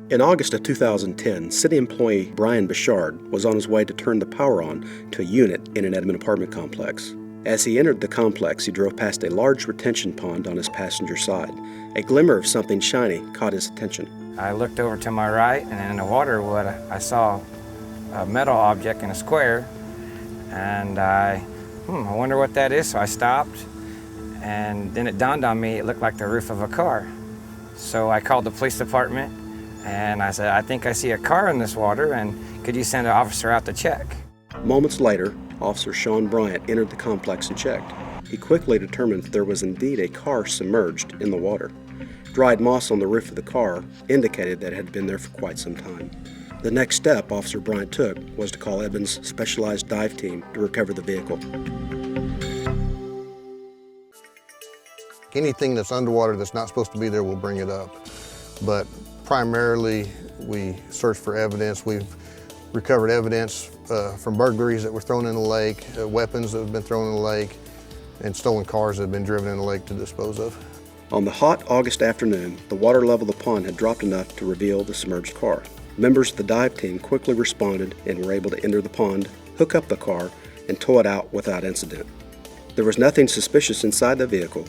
In August of 2010, city employee Brian Bouchard was on his way to turn the power on to a unit in an Edmond apartment complex. As he entered the complex, he drove past a large retention pond on his passenger side. A glimmer of something shiny caught his attention. I looked over to my right, and in the water, I saw a metal object in a square, and I wonder what that is, so I stopped, and then it dawned on me it looked like the roof of a car. So I called the police department, and I said, I think I see a car in this water, and could you send an officer out to check? Moments later, Officer Sean Bryant entered the complex and checked. He quickly determined that there was indeed a car submerged in the water. Dried moss on the roof of the car indicated that it had been there for quite some time. The next step Officer Bryant took was to call Edmond's specialized dive team to recover the vehicle. Anything that's underwater that's not supposed to be there, we'll bring it up. But primarily, we search for evidence. We've recovered evidence from burglaries that were thrown in the lake, weapons that have been thrown in the lake, and stolen cars that have been driven in the lake to dispose of. On the hot August afternoon, the water level of the pond had dropped enough to reveal the submerged car. Members of the dive team quickly responded and were able to enter the pond, hook up the car, and tow it out without incident. There was nothing suspicious inside the vehicle,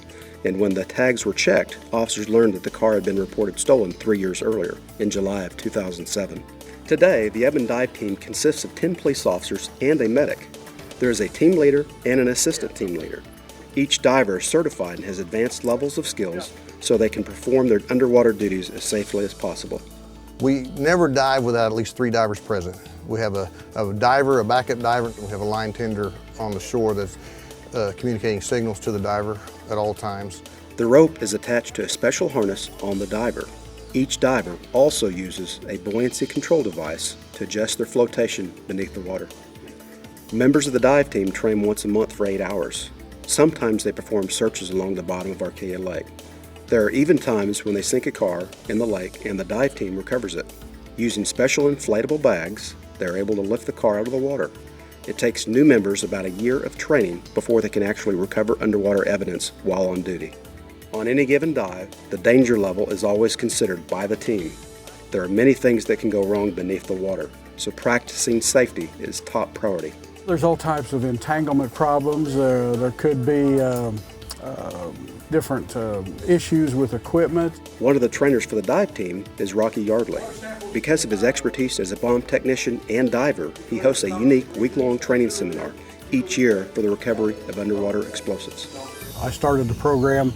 and when the tags were checked, officers learned that the car had been reported stolen 3 years earlier, in July of 2007. Today, the Edmond dive team consists of 10 police officers and a medic. There is a team leader and an assistant team leader. Each diver is certified and has advanced levels of skills so they can perform their underwater duties as safely as possible. We never dive without at least 3 divers present. We have a diver, a backup diver, and we have a line tender on the shore that's communicating signals to the diver at all times. The rope is attached to a special harness on the diver. Each diver also uses a buoyancy control device to adjust their flotation beneath the water. Members of the dive team train once a month for 8 hours. Sometimes they perform searches along the bottom of Arcadia Lake. There are even times when they sink a car in the lake and the dive team recovers it. Using special inflatable bags, they are able to lift the car out of the water. It takes new members about a year of training before they can actually recover underwater evidence while on duty. On any given dive, the danger level is always considered by the team. There are many things that can go wrong beneath the water, so practicing safety is top priority. There's all types of entanglement problems. There could be different issues with equipment. One of the trainers for the dive team is Rocky Yardley. Because of his expertise as a bomb technician and diver, he hosts a unique week-long training seminar each year for the recovery of underwater explosives. I started the program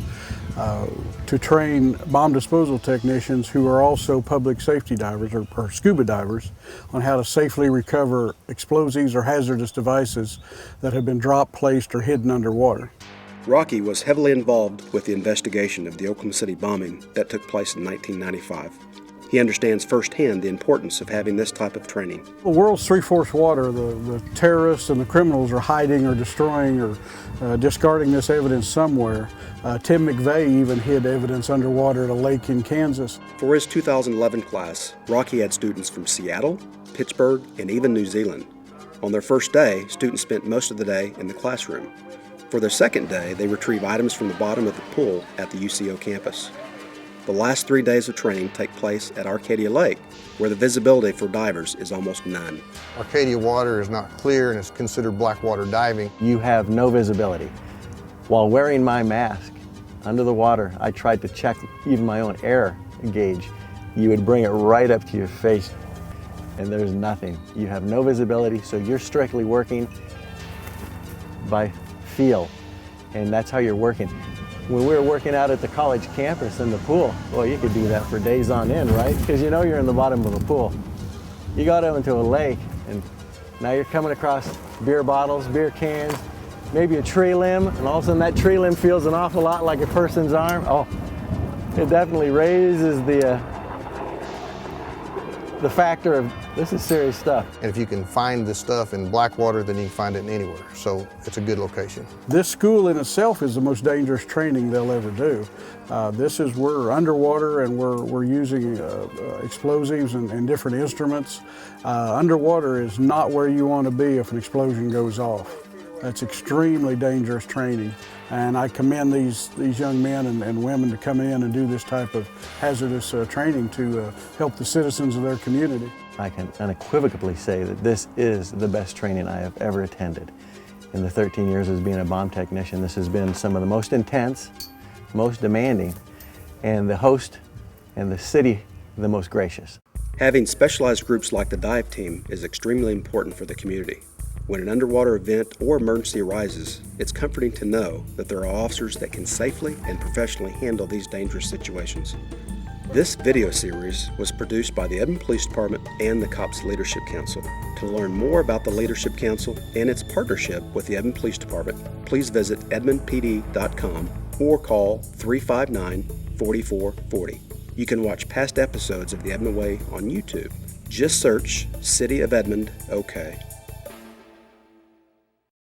to train bomb disposal technicians who are also public safety divers or scuba divers on how to safely recover explosives or hazardous devices that have been dropped, placed, or hidden underwater. Rocky was heavily involved with the investigation of the Oklahoma City bombing that took place in 1995. He understands firsthand the importance of having this type of training. The world's three-fourths water. The terrorists and the criminals are hiding or destroying or discarding this evidence somewhere. Tim McVeigh even hid evidence underwater at a lake in Kansas. For his 2011 class, Rocky had students from Seattle, Pittsburgh, and even New Zealand. On their first day, students spent most of the day in the classroom. For their second day, they retrieve items from the bottom of the pool at the UCO campus. The last 3 days of training take place at Arcadia Lake, where the visibility for divers is almost none. Arcadia water is not clear and is considered black water diving. You have no visibility. While wearing my mask under the water, I tried to check even my own air gauge. You would bring it right up to your face, and there's nothing. You have no visibility, so you're strictly working by feel, and that's how you're working. When we were working out at the college campus in the pool, well, you could do that for days on end, right? Because you know you're in the bottom of a pool. You got out into a lake, and now you're coming across beer bottles, beer cans, maybe a tree limb, and all of a sudden that tree limb feels an awful lot like a person's arm. Oh, it definitely raises the factor of this is serious stuff. And if you can find this stuff in black water, then you can find it anywhere. So it's a good location. This school in itself is the most dangerous training they'll ever do. We're underwater and we're using explosives and different instruments. Underwater is not where you want to be if an explosion goes off. That's extremely dangerous training. And I commend these young men and women to come in and do this type of hazardous training to help the citizens of their community. I can unequivocally say that this is the best training I have ever attended. In the 13 years as being a bomb technician, this has been some of the most intense, most demanding, and the host and the city the most gracious. Having specialized groups like the dive team is extremely important for the community. When an underwater event or emergency arises, it's comforting to know that there are officers that can safely and professionally handle these dangerous situations. This video series was produced by the Edmond Police Department and the Cops Leadership Council. To learn more about the Leadership Council and its partnership with the Edmond Police Department, please visit edmondpd.com or call 359-4440. You can watch past episodes of The Edmond Way on YouTube. Just search City of Edmond OK.